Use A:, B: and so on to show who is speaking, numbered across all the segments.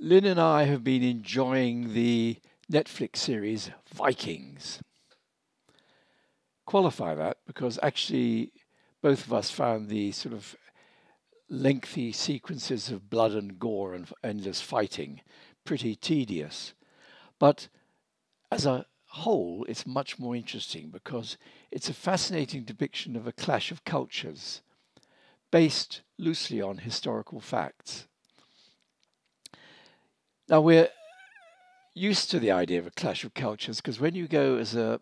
A: Lynn and I have been enjoying the Netflix series Vikings. Qualify that because actually both of us found the sort of lengthy sequences of blood and gore and endless fighting pretty tedious. But as a whole, it's much more interesting because it's a fascinating depiction of a clash of cultures based loosely on historical facts. Now, we're used to the idea of a clash of cultures because when you go as a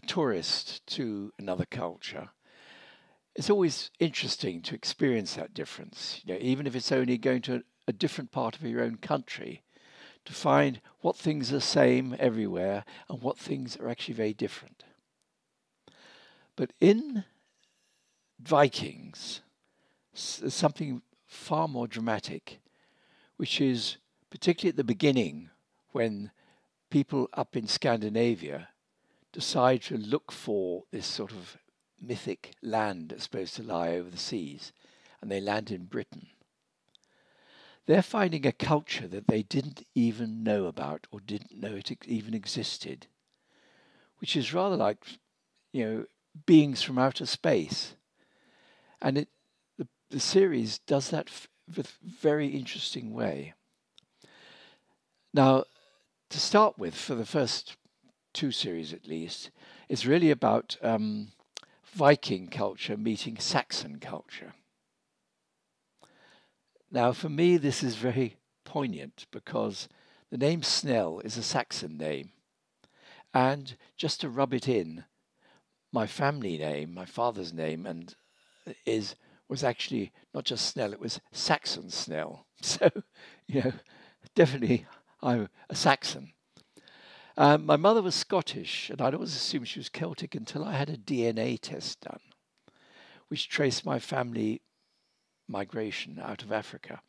A: tourist to another culture, it's always interesting to experience that difference. Even if it's only going to a different part of your own country, to find what things are same everywhere and what things are actually very different. But in Vikings, there's something far more dramatic, which is particularly at the beginning when people up in Scandinavia decide to look for this sort of mythic land that's supposed to lie over the seas, and they land in Britain. They're finding a culture that they didn't even know about or didn't know it even existed, which is rather like, beings from outer space. And the series does that with very interesting way. Now, to start with, for the first two series at least, it's really about Viking culture meeting Saxon culture. Now, for me, this is very poignant because the name Snell is a Saxon name. And just to rub it in, my family name, my father's name, was actually not just Snell, it was Saxon Snell. So, definitely I'm a Saxon. My mother was Scottish, and I'd always assumed she was Celtic until I had a DNA test done, which traced my family migration out of Africa.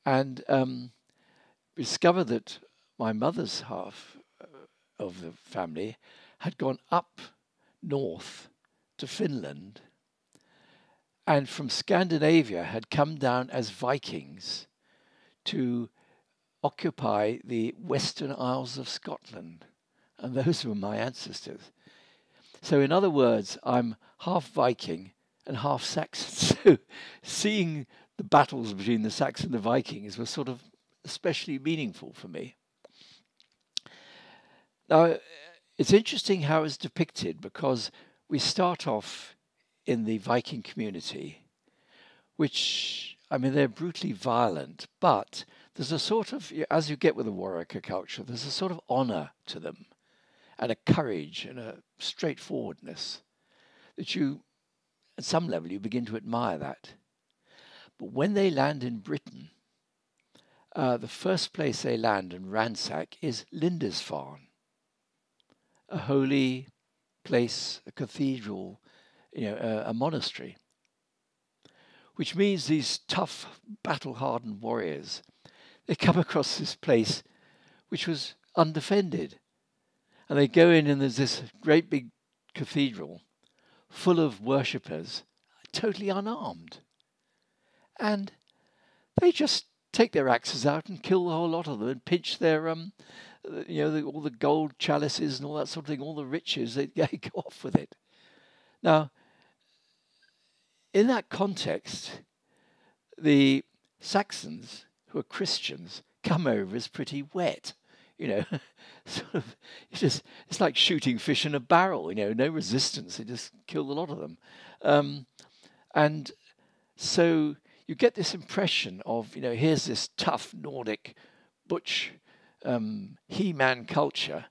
A: And discovered that my mother's half of the family had gone up north to Finland, and from Scandinavia had come down as Vikings to occupy the Western Isles of Scotland. And those were my ancestors. So in other words, I'm half Viking and half Saxon. So seeing the battles between the Saxons and the Vikings was sort of especially meaningful for me. Now, it's interesting how it's depicted because we start off in the Viking community, which, they're brutally violent, but there's a sort of, as you get with the warrior culture, there's a sort of honor to them and a courage and a straightforwardness that you, at some level, you begin to admire that. But when they land in Britain, the first place they land and ransack is Lindisfarne, a holy place, a cathedral, a monastery, which means these tough, battle-hardened warriors, they come across this place which was undefended. And they go in and there's this great big cathedral full of worshippers, totally unarmed. And they just take their axes out and kill the whole lot of them and pinch their, all the gold chalices and all that sort of thing, all the riches, they go off with it. Now, in that context, the Saxons, who are Christians, come over as pretty wet. Sort of, it's like shooting fish in a barrel. No resistance. They just kill a lot of them, and so you get this impression of here's this tough Nordic butch he-man culture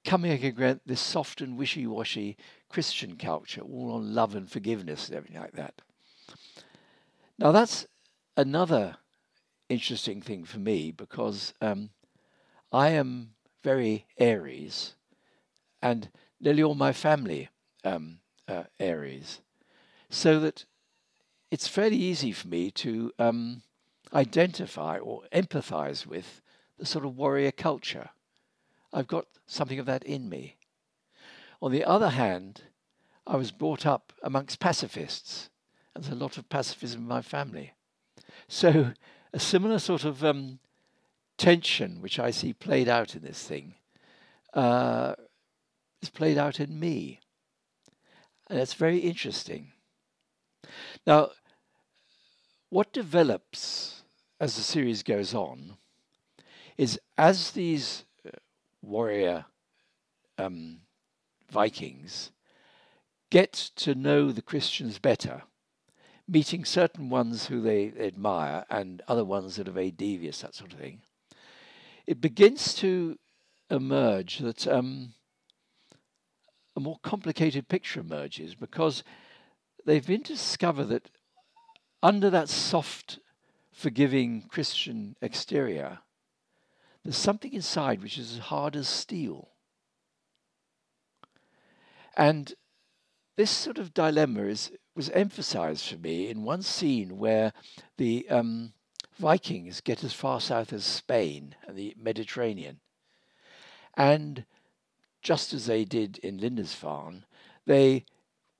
A: coming against this soft and wishy-washy Christian culture, all on love and forgiveness and everything like that. Now that's another interesting thing for me because I am very Aries, and nearly all my family Aries, so that it's fairly easy for me to identify or empathize with the sort of warrior culture. I've got something of that in me. On the other hand, I was brought up amongst pacifists, and there's a lot of pacifism in my family. So a similar sort of tension which I see played out in this thing uh, is played out in me. And it's very interesting. Now, what develops as the series goes on is as these warrior Vikings get to know the Christians better, meeting certain ones who they admire and other ones that are very devious, that sort of thing, it begins to emerge that a more complicated picture emerges, because they've been to discover that under that soft, forgiving Christian exterior, there's something inside which is as hard as steel. And this sort of dilemma was emphasized for me in one scene where the Vikings get as far south as Spain and the Mediterranean. And just as they did in Lindisfarne, they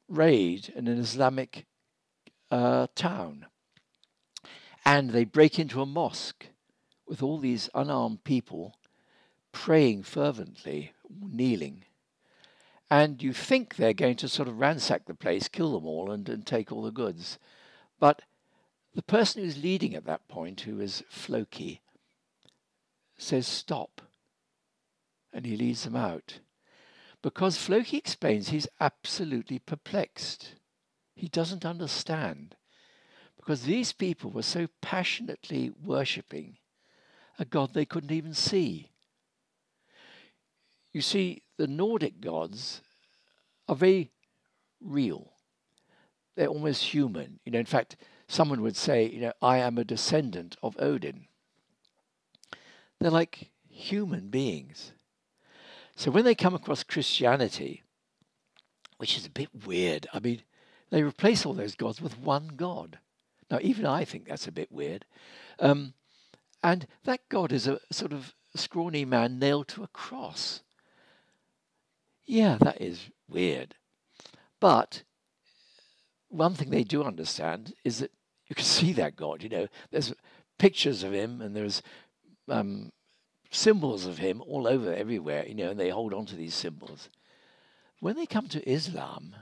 A: raid an Islamic town. And they break into a mosque with all these unarmed people praying fervently, kneeling. And you think they're going to sort of ransack the place, kill them all, and take all the goods. But the person who's leading at that point, who is Floki, says stop. And he leads them out. Because Floki explains he's absolutely perplexed. He doesn't understand. Because these people were so passionately worshipping a god they couldn't even see. You see, the Nordic gods are very real. They're almost human. In fact, someone would say, I am a descendant of Odin. They're like human beings. So when they come across Christianity, which is a bit weird, I mean, they replace all those gods with one god. Now, even I think that's a bit weird. And that god is a sort of scrawny man nailed to a cross. Yeah, that is weird. But one thing they do understand is that you can see that God. There's pictures of him and there's symbols of him all over everywhere, and they hold on to these symbols. When they come to Islam,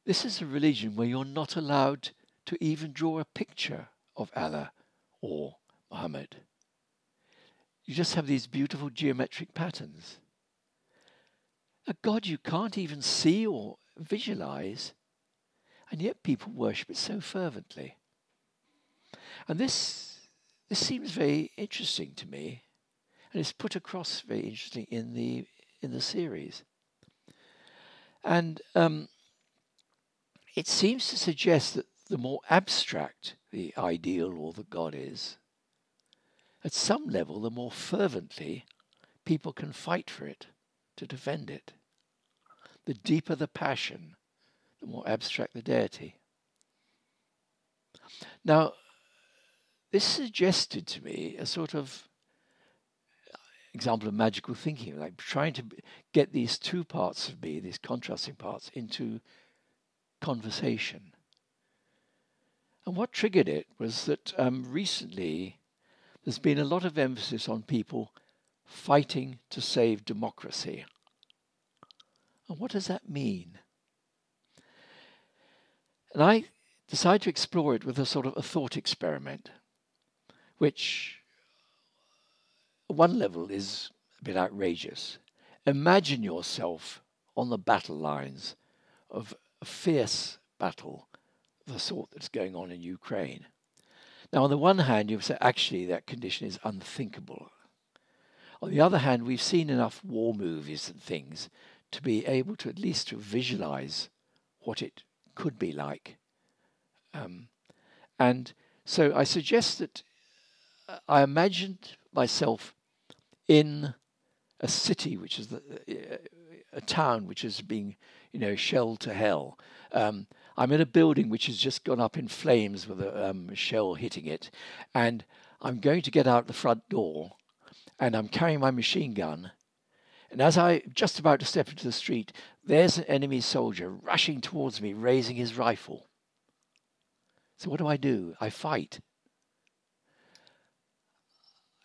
A: this is a religion where you're not allowed to even draw a picture of Allah or Muhammad. You just have these beautiful geometric patterns. A God you can't even see or visualize, and yet people worship it so fervently. And this seems very interesting to me, and it's put across very interesting in the series. And it seems to suggest that the more abstract the ideal or the God is, at some level, the more fervently people can fight for it, to defend it. The deeper the passion, the more abstract the deity. Now, this suggested to me a sort of example of magical thinking, like trying to get these two parts of me, these contrasting parts, into conversation. And what triggered it was that recently there's been a lot of emphasis on people fighting to save democracy. And what does that mean? And I decided to explore it with a sort of a thought experiment, which at one level is a bit outrageous. Imagine yourself on the battle lines of a fierce battle of the sort that's going on in Ukraine. Now, on the one hand, you say, actually, that condition is unthinkable. On the other hand, we've seen enough war movies and things to be able to at least to visualize what it could be like. And so I suggest that I imagined myself in a city, which is a town which is being, shelled to hell. I'm in a building which has just gone up in flames with a shell hitting it, and I'm going to get out the front door, and I'm carrying my machine gun. And as I'm just about to step into the street, there's an enemy soldier rushing towards me, raising his rifle. So what do? I fight.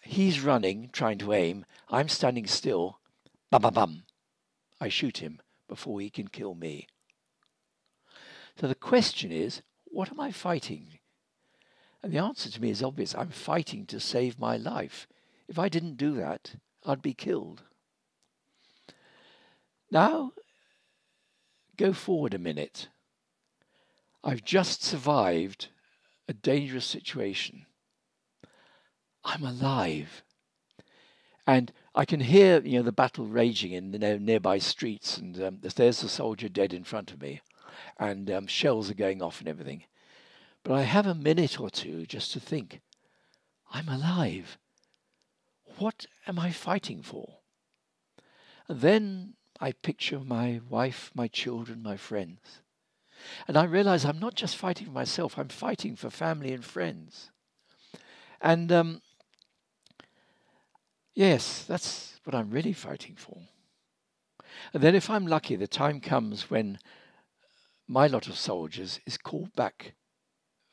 A: He's running, trying to aim. I'm standing still. Bum, bum, bum. I shoot him before he can kill me. So the question is, what am I fighting? And the answer to me is obvious. I'm fighting to save my life. If I didn't do that, I'd be killed. Now, go forward a minute. I've just survived a dangerous situation. I'm alive. And I can hear, the battle raging in the nearby streets, and there's a soldier dead in front of me, and shells are going off and everything. But I have a minute or two just to think, I'm alive. What am I fighting for? And then I picture my wife, my children, my friends. And I realize I'm not just fighting for myself, I'm fighting for family and friends. And yes, that's what I'm really fighting for. And then if I'm lucky, the time comes when my lot of soldiers is called back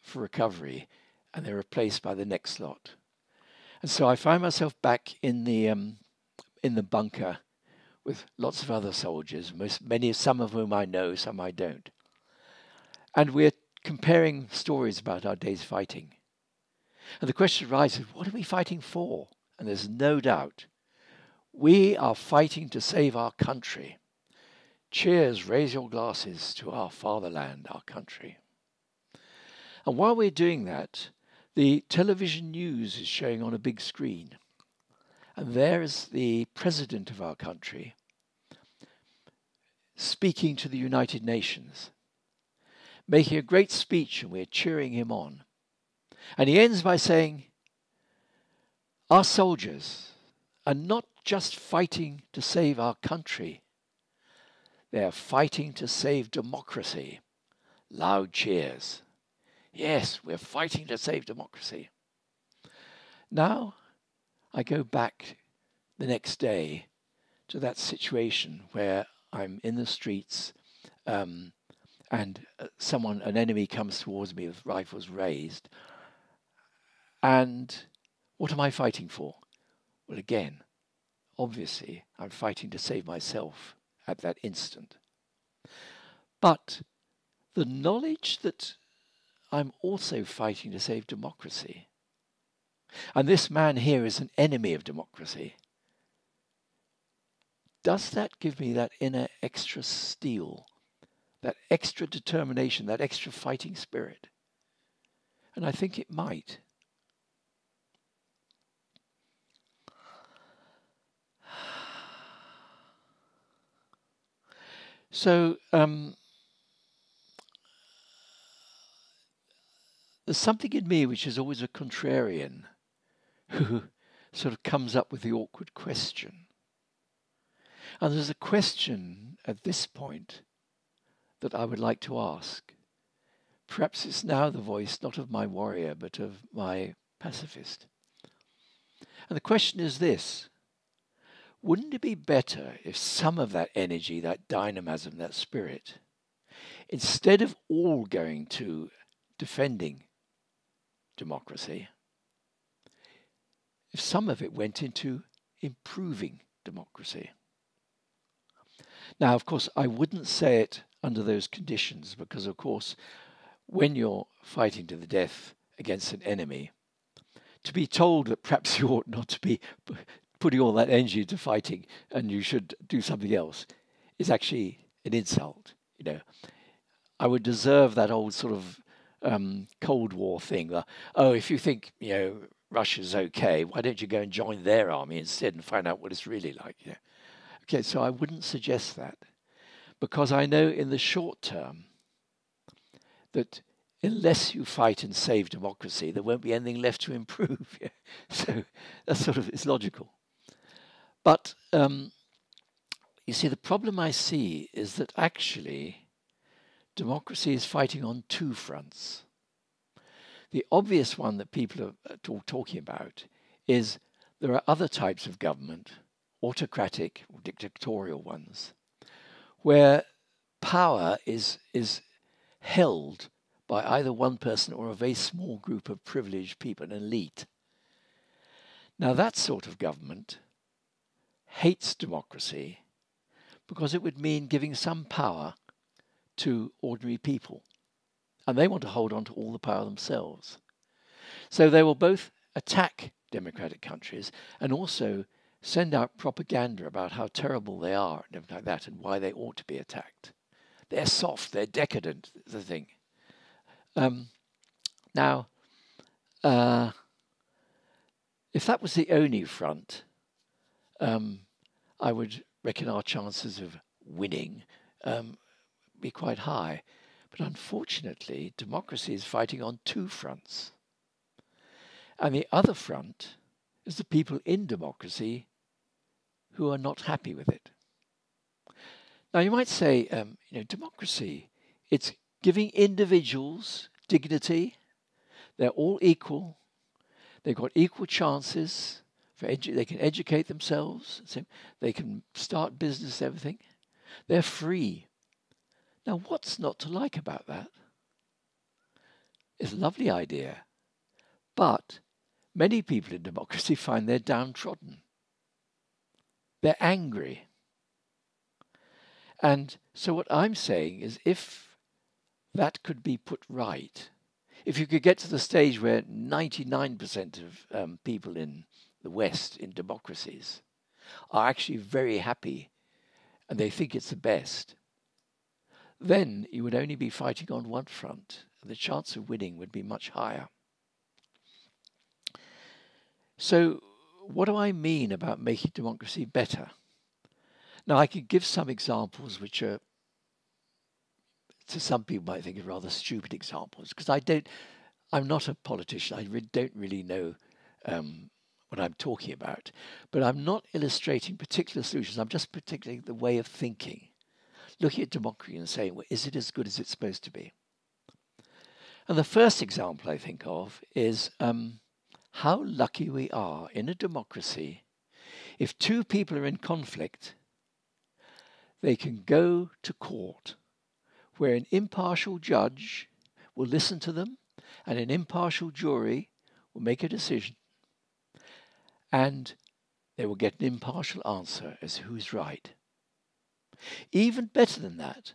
A: for recovery and they're replaced by the next lot. And so I find myself back in the bunker with lots of other soldiers, some of whom I know, some I don't. And we're comparing stories about our day's fighting. And the question arises, what are we fighting for? And there's no doubt, we are fighting to save our country. Cheers, raise your glasses to our fatherland, our country. And while we're doing that, the television news is showing on a big screen. And there is the president of our country speaking to the United Nations, making a great speech, and we're cheering him on. And he ends by saying, our soldiers are not just fighting to save our country, they are fighting to save democracy. Loud cheers. Yes, we're fighting to save democracy. Now, I go back the next day to that situation where I'm in the streets and an enemy comes towards me with rifles raised. And what am I fighting for? Well, again, obviously, I'm fighting to save myself at that instant. But the knowledge that I'm also fighting to save democracy, and this man here is an enemy of democracy, does that give me that inner extra steel, that extra determination, that extra fighting spirit? And I think it might. So there's something in me which is always a contrarian who sort of comes up with the awkward question. And there's a question at this point that I would like to ask. Perhaps it's now the voice not of my warrior, but of my pacifist. And the question is this: wouldn't it be better if some of that energy, that dynamism, that spirit, instead of all going to defending democracy, if some of it went into improving democracy? Now, of course, I wouldn't say it under those conditions because, of course, when you're fighting to the death against an enemy, to be told that perhaps you ought not to be putting all that energy into fighting and you should do something else is actually an insult. I would deserve that old sort of Cold War thing. If you think Russia's okay, why don't you go and join their army instead and find out what it's really like? Okay, so I wouldn't suggest that, because I know in the short term that unless you fight and save democracy, there won't be anything left to improve. So that's it's logical. But you see, the problem I see is that actually democracy is fighting on two fronts. The obvious one that people are talking about is there are other types of government, autocratic or dictatorial ones, where power is held by either one person or a very small group of privileged people, an elite. Now, that sort of government hates democracy because it would mean giving some power to ordinary people. And they want to hold on to all the power themselves. So they will both attack democratic countries and also send out propaganda about how terrible they are and everything like that and why they ought to be attacked. They're soft, they're decadent, the thing. Now, if that was the only front, I would reckon our chances of winning be quite high. But unfortunately, democracy is fighting on two fronts. And the other front is the people in democracy who are not happy with it. Now, you might say, democracy, it's giving individuals dignity. They're all equal. They've got equal chances. They can educate themselves. They can start business, everything. They're free. Now, what's not to like about that? It's a lovely idea. But many people in democracy find they're downtrodden. They're angry. And so what I'm saying is, if that could be put right, if you could get to the stage where 99% of people in the West, in democracies, are actually very happy and they think it's the best, then you would only be fighting on one front, and the chance of winning would be much higher. So what do I mean about making democracy better? Now, I could give some examples which are, to some people might think, are rather stupid examples, because I'm not a politician. I don't really know what I'm talking about. But I'm not illustrating particular solutions. I'm just particularly the way of thinking, looking at democracy and saying, well, is it as good as it's supposed to be? And the first example I think of is how lucky we are in a democracy. If two people are in conflict, they can go to court where an impartial judge will listen to them and an impartial jury will make a decision, and they will get an impartial answer as to who's right. Even better than that,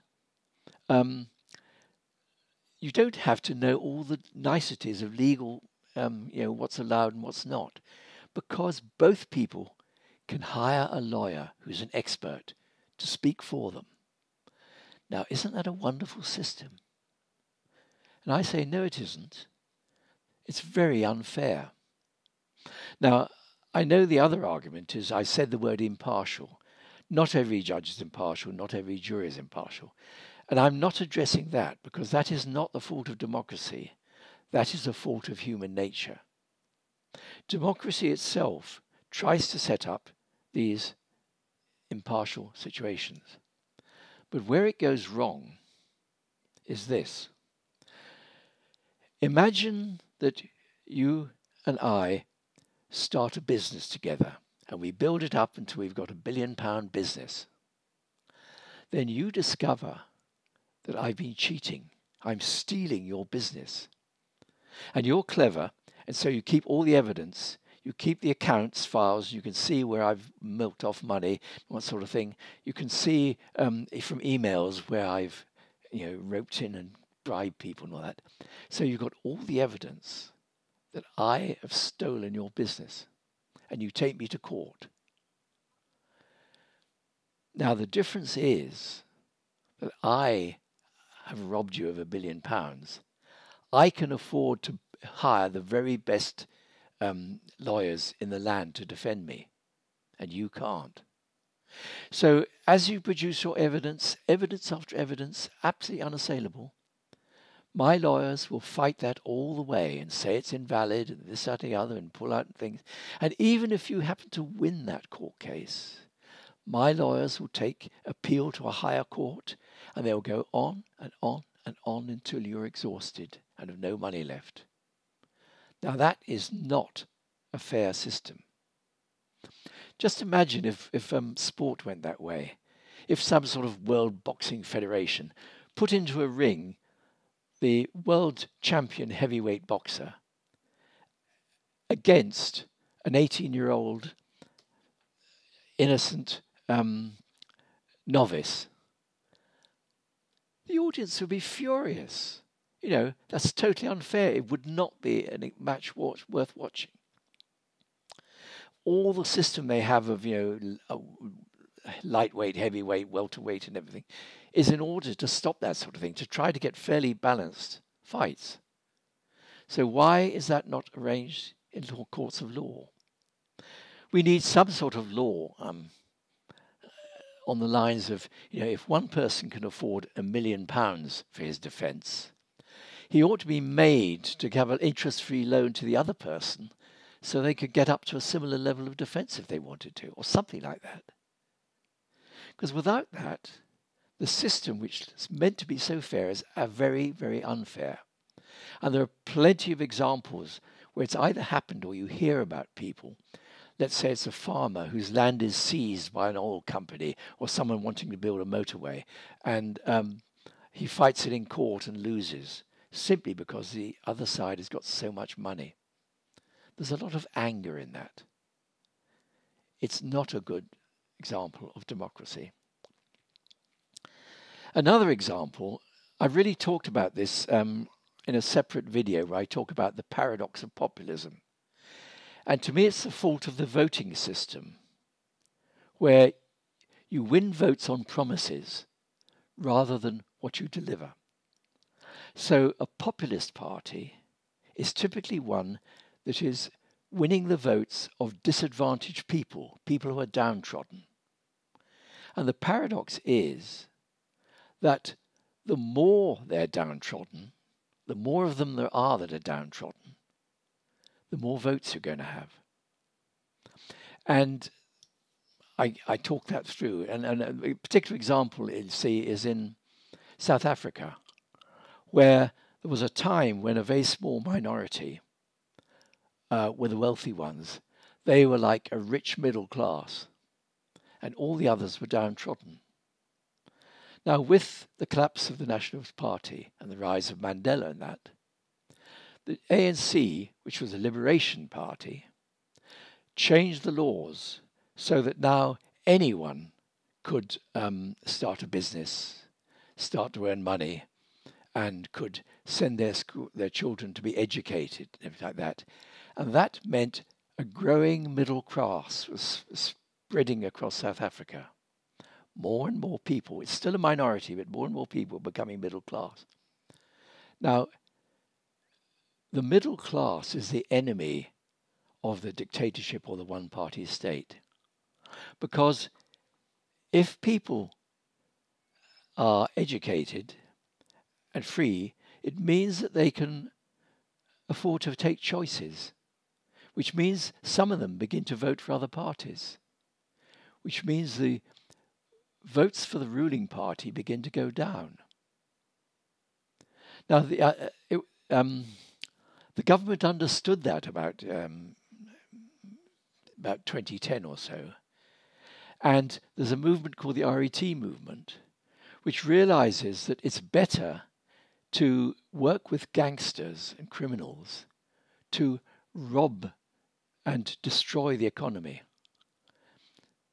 A: you don't have to know all the niceties of legal, what's allowed and what's not, because both people can hire a lawyer who's an expert to speak for them. Now, isn't that a wonderful system? And I say, no, it isn't. It's very unfair. Now, I know the other argument is, I said the word impartial. Not every judge is impartial, not every jury is impartial. And I'm not addressing that, because that is not the fault of democracy. That is the fault of human nature. Democracy itself tries to set up these impartial situations. But where it goes wrong is this. Imagine that you and I start a business together and we build it up until we've got £1 billion business. Then you discover that I've been cheating. I'm stealing your business. And you're clever, and so you keep all the evidence. You keep the accounts files. You can see where I've milked off money, what sort of thing. You can see from emails where I've roped in and bribed people and all that. So you've got all the evidence that I have stolen your business, and you take me to court. Now, the difference is that I have robbed you of £1 billion. I can afford to hire the very best lawyers in the land to defend me, and you can't. So as you produce your evidence, evidence after evidence, absolutely unassailable, my lawyers will fight that all the way and say it's invalid and this, that, and the other, and pull out things. And even if you happen to win that court case, my lawyers will take appeal to a higher court, and they'll go on and on and on until you're exhausted and have no money left. Now, that is not a fair system. Just imagine if sport went that way. If some sort of World Boxing Federation put into a ring the world champion heavyweight boxer against an 18-year-old innocent novice, the audience would be furious. You know, that's totally unfair. It would not be a match worth watching. All the system they have of, lightweight, heavyweight, welterweight and everything is in order to stop that sort of thing, to try to get fairly balanced fights. So why is that not arranged in courts of law? We need some sort of law on the lines of, if one person can afford £1 million for his defence, he ought to be made to have an interest-free loan to the other person so they could get up to a similar level of defence if they wanted to, or something like that. Because without that, the system, which is meant to be so fair, is very, very unfair. And there are plenty of examples where it's either happened or you hear about people. Let's say it's a farmer whose land is seized by an oil company or someone wanting to build a motorway, and he fights it in court and loses simply because the other side has got so much money. There's a lot of anger in that. It's not a good example of democracy. Another example, I've really talked about this in a separate video where I talk about the paradox of populism. And to me, it's the fault of the voting system, where you win votes on promises rather than what you deliver. So a populist party is typically one that is winning the votes of disadvantaged people, people who are downtrodden. And the paradox is that the more they're downtrodden, the more of them there are that are downtrodden, the more votes you're going to have. And I talk that through. And a particular example you see is in South Africa, where there was a time when a very small minority were the wealthy ones. They were like a rich middle class, and all the others were downtrodden. Now, with the collapse of the Nationalist Party and the rise of Mandela and that, the ANC, which was a liberation party, changed the laws so that now anyone could start a business, start to earn money, and could send their children to be educated and everything like that. And that meant a growing middle class was spreading across South Africa. More and more people, it's still a minority, but more and more people are becoming middle class. Now, the middle class is the enemy of the dictatorship or the one-party state. Because if people are educated and free, it means that they can afford to take choices, which means some of them begin to vote for other parties, which means the votes for the ruling party begin to go down. Now, the government understood that about 2010 or so. And there's a movement called the RET movement, which realizes that it's better to work with gangsters and criminals to rob and destroy the economy,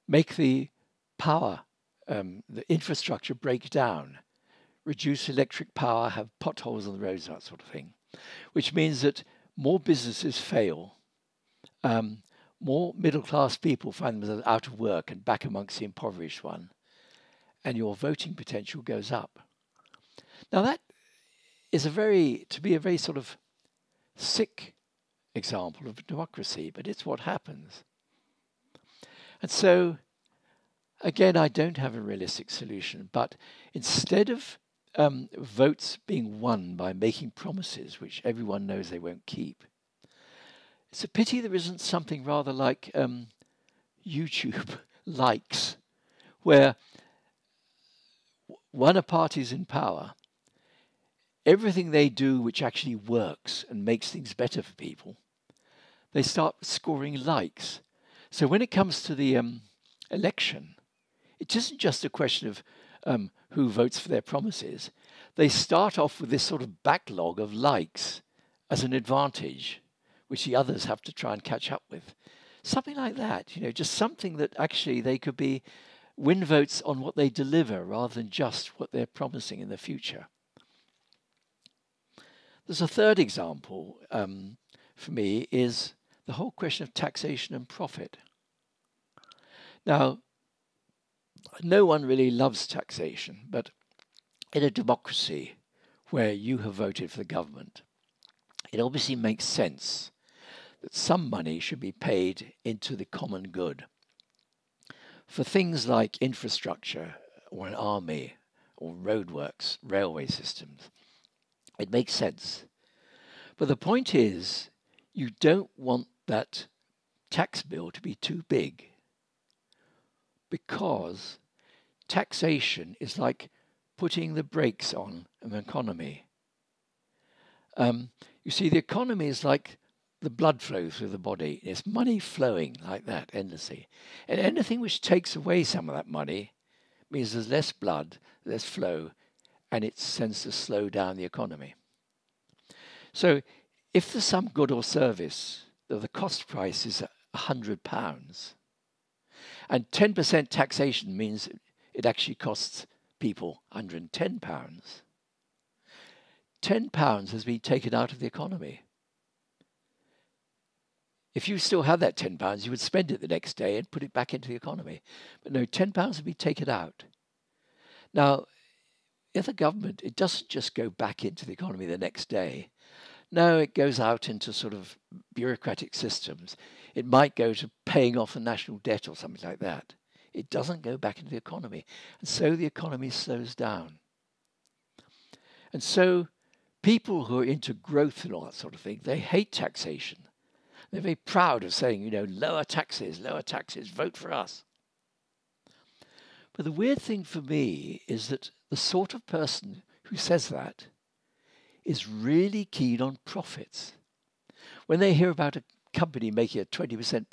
A: make the power, the infrastructure break down, reduce electric power, have potholes on the roads, that sort of thing, which means that more businesses fail, more middle-class people find themselves out of work and back amongst the impoverished one, and your voting potential goes up. Now that is to be a very sort of sick example of democracy, but it's what happens. And so, again, I don't have a realistic solution, but instead of votes being won by making promises which everyone knows they won't keep, it's a pity there isn't something rather like YouTube likes, where when a party's in power, everything they do which actually works and makes things better for people, they start scoring likes. So when it comes to the election, it isn't just a question of who votes for their promises. They start off with this sort of backlog of likes as an advantage, which the others have to try and catch up with. Something like that, just something that actually they could win votes on what they deliver rather than just what they're promising in the future. There's a third example for me is the whole question of taxation and profit. Now, no one really loves taxation, but in a democracy where you have voted for the government, it obviously makes sense that some money should be paid into the common good for things like infrastructure or an army or roadworks, railway systems. It makes sense. But the point is, you don't want that tax bill to be too big, because taxation is like putting the brakes on an economy. You see, the economy is like the blood flow through the body. It's money flowing like that endlessly. And anything which takes away some of that money means there's less blood, less flow, and it tends to slow down the economy. So if there's some good or service, the cost price is £100, and 10% taxation means it actually costs people £110. £10 has been taken out of the economy. If you still had that £10, you would spend it the next day and put it back into the economy. But no, £10 would be taken out. Now, in the government, it doesn't just go back into the economy the next day. No, it goes out into sort of bureaucratic systems. It might go to paying off the national debt or something like that. It doesn't go back into the economy. And so the economy slows down. And so people who are into growth and all that sort of thing, they hate taxation. They're very proud of saying, lower taxes, vote for us. But the weird thing for me is that the sort of person who says that is really keen on profits. When they hear about a company making a 20%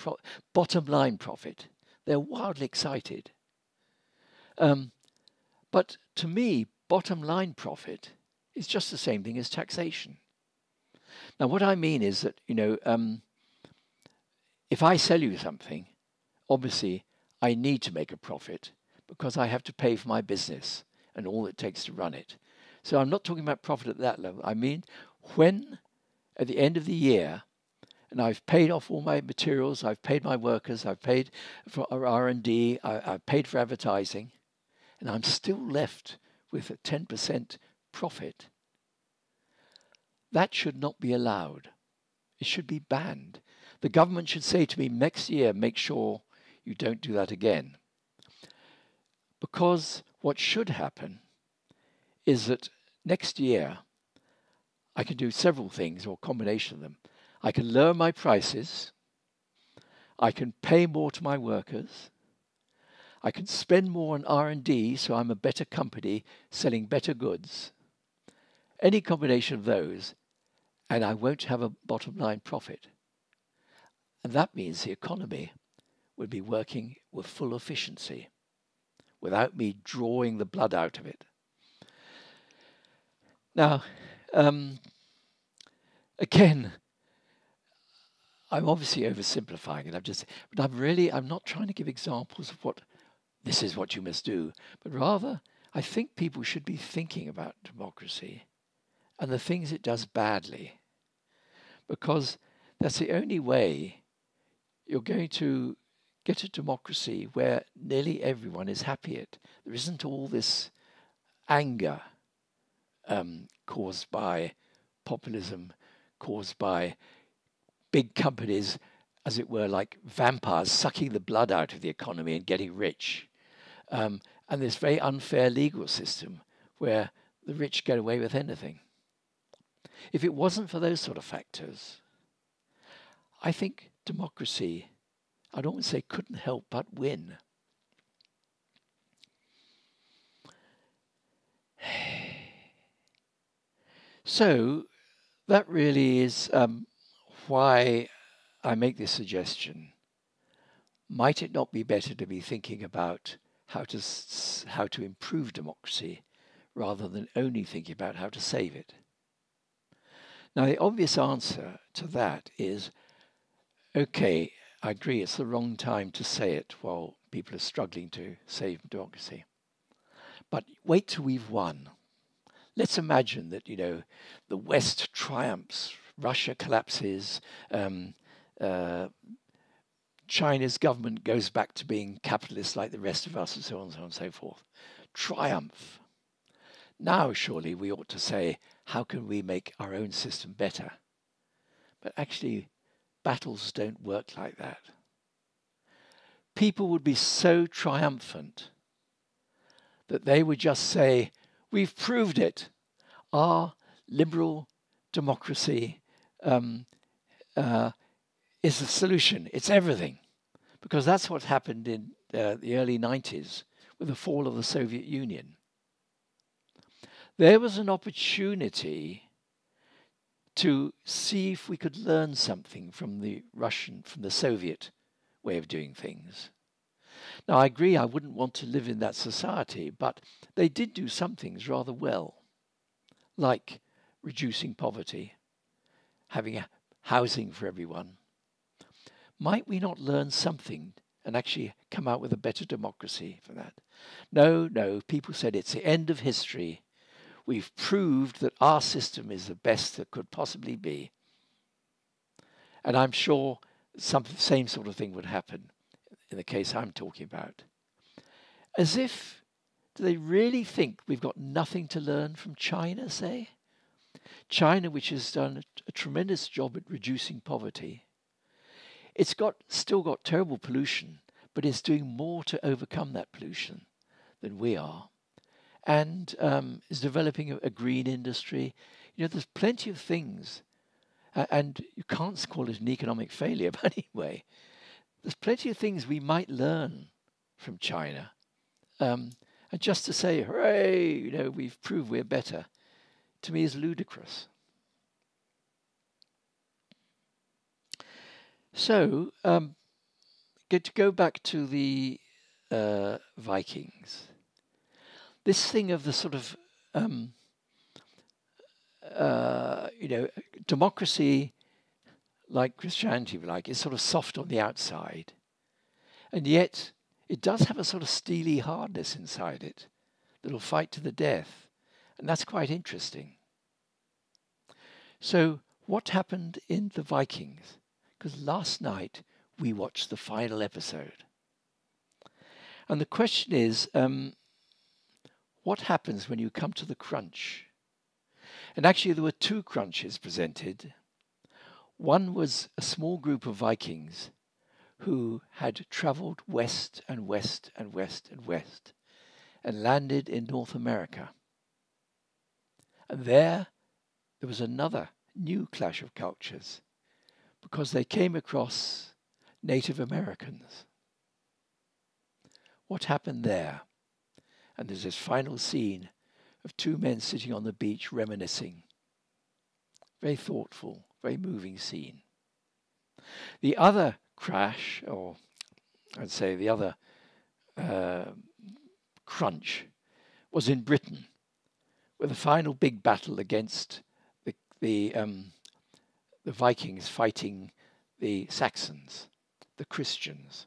A: bottom line profit, they're wildly excited. But to me, bottom line profit is just the same thing as taxation. Now, what I mean is that, if I sell you something, obviously I need to make a profit because I have to pay for my business and all it takes to run it. So I'm not talking about profit at that level. I mean, when at the end of the year, and I've paid off all my materials, I've paid my workers, I've paid for R&D, I've paid for advertising, and I'm still left with a 10% profit. That should not be allowed. It should be banned. The government should say to me, next year, make sure you don't do that again. Because what should happen is that next year, I can do several things or a combination of them. I can lower my prices. I can pay more to my workers. I can spend more on R&D, so I'm a better company selling better goods. Any combination of those, and I won't have a bottom line profit. And that means the economy would be working with full efficiency without me drawing the blood out of it. Now, again, I'm obviously oversimplifying it. But I'm not trying to give examples of what this is what you must do, but rather I think people should be thinking about democracy and the things it does badly, because that's the only way you're going to get a democracy where nearly everyone is happy. There isn't all this anger caused by populism, caused by big companies, as it were, like vampires sucking the blood out of the economy and getting rich. And this very unfair legal system where the rich get away with anything. If it wasn't for those sort of factors, I think democracy, I don't want to say couldn't help but win. So that really is why I make this suggestion. Might it not be better to be thinking about how to improve democracy rather than only thinking about how to save it? Now, the obvious answer to that is, okay, I agree, it's the wrong time to say it while people are struggling to save democracy. But wait till we've won. Let's imagine that, the West triumphs, Russia collapses, China's government goes back to being capitalist like the rest of us, and so on and so on and so forth. Triumph. Now, surely we ought to say, how can we make our own system better? But actually, battles don't work like that. People would be so triumphant that they would just say, we've proved it. Our liberal democracy is the solution. It's everything. Because that's what happened in the early 90s with the fall of the Soviet Union. There was an opportunity to see if we could learn something from the Soviet way of doing things. Now, I agree I wouldn't want to live in that society, but they did do some things rather well, like reducing poverty, having housing for everyone. Might we not learn something and actually come out with a better democracy for that? No, people said it's the end of history. We've proved that our system is the best that could possibly be. And I'm sure some same sort of thing would happen in the case I'm talking about. As if, do they really think we've got nothing to learn from China, say? China, which has done a tremendous job at reducing poverty. It's still got terrible pollution, but it's doing more to overcome that pollution than we are. And is developing a green industry. There's plenty of things, and you can't call it an economic failure, but anyway, there's plenty of things we might learn from China. And just to say, hooray, we've proved we're better, to me is ludicrous. So, to go back to the Vikings. This thing of the sort of, democracy, like Christianity, is sort of soft on the outside. And yet, it does have a sort of steely hardness inside it that'll fight to the death. And that's quite interesting. So, what happened in the Vikings? Because last night, we watched the final episode. And the question is, what happens when you come to the crunch? And actually, there were two crunches presented. One was a small group of Vikings who had travelled west and west and west and west and landed in North America. And there was another new clash of cultures because they came across Native Americans. What happened there? And there's this final scene of two men sitting on the beach reminiscing. Very thoughtful, very moving scene. The other crash, or I'd say the other crunch, was in Britain, with the final big battle against the Vikings fighting the Saxons, the Christians.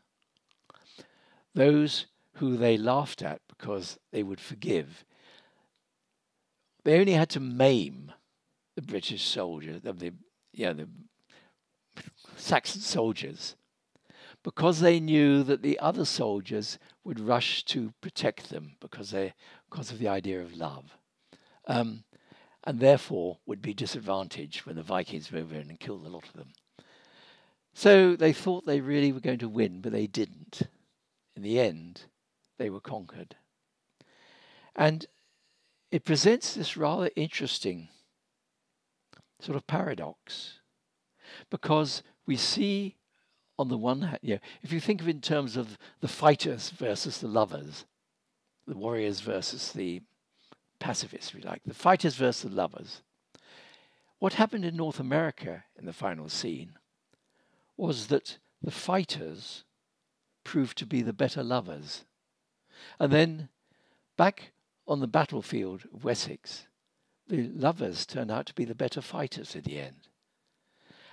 A: Those who they laughed at because they would forgive. They only had to maim the British soldiers, the Saxon soldiers, because they knew that the other soldiers would rush to protect them because of the idea of love, and therefore would be disadvantaged when the Vikings move in and killed a lot of them. So they thought they really were going to win, but they didn't. In the end, they were conquered. And it presents this rather interesting sort of paradox, because we see on the one hand, if you think of it in terms of the fighters versus the lovers, the warriors versus the pacifists, if you like, the fighters versus the lovers, what happened in North America in the final scene was that the fighters proved to be the better lovers. And then back on the battlefield of Wessex, the lovers turned out to be the better fighters at the end.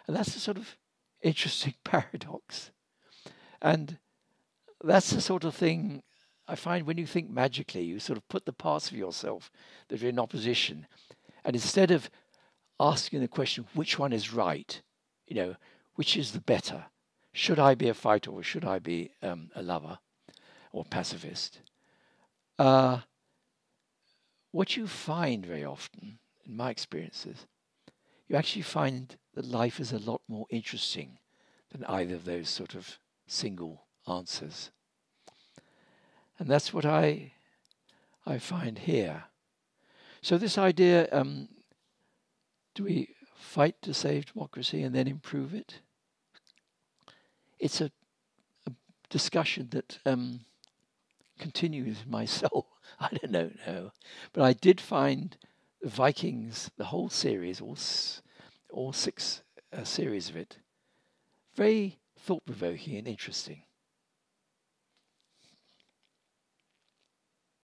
A: And that's a sort of interesting paradox. And that's the sort of thing I find when you think magically, you sort of put the parts of yourself that are in opposition. And instead of asking the question, which one is right? Which is the better? Should I be a fighter or should I be a lover or pacifist? What you find very often, in my experiences, you actually find that life is a lot more interesting than either of those sort of single answers. And that's what I find here. So this idea, do we fight to save democracy and then improve it? It's a discussion that continues in my soul. I don't know. But I did find the Vikings, the whole series, all six series of it, very thought-provoking and interesting.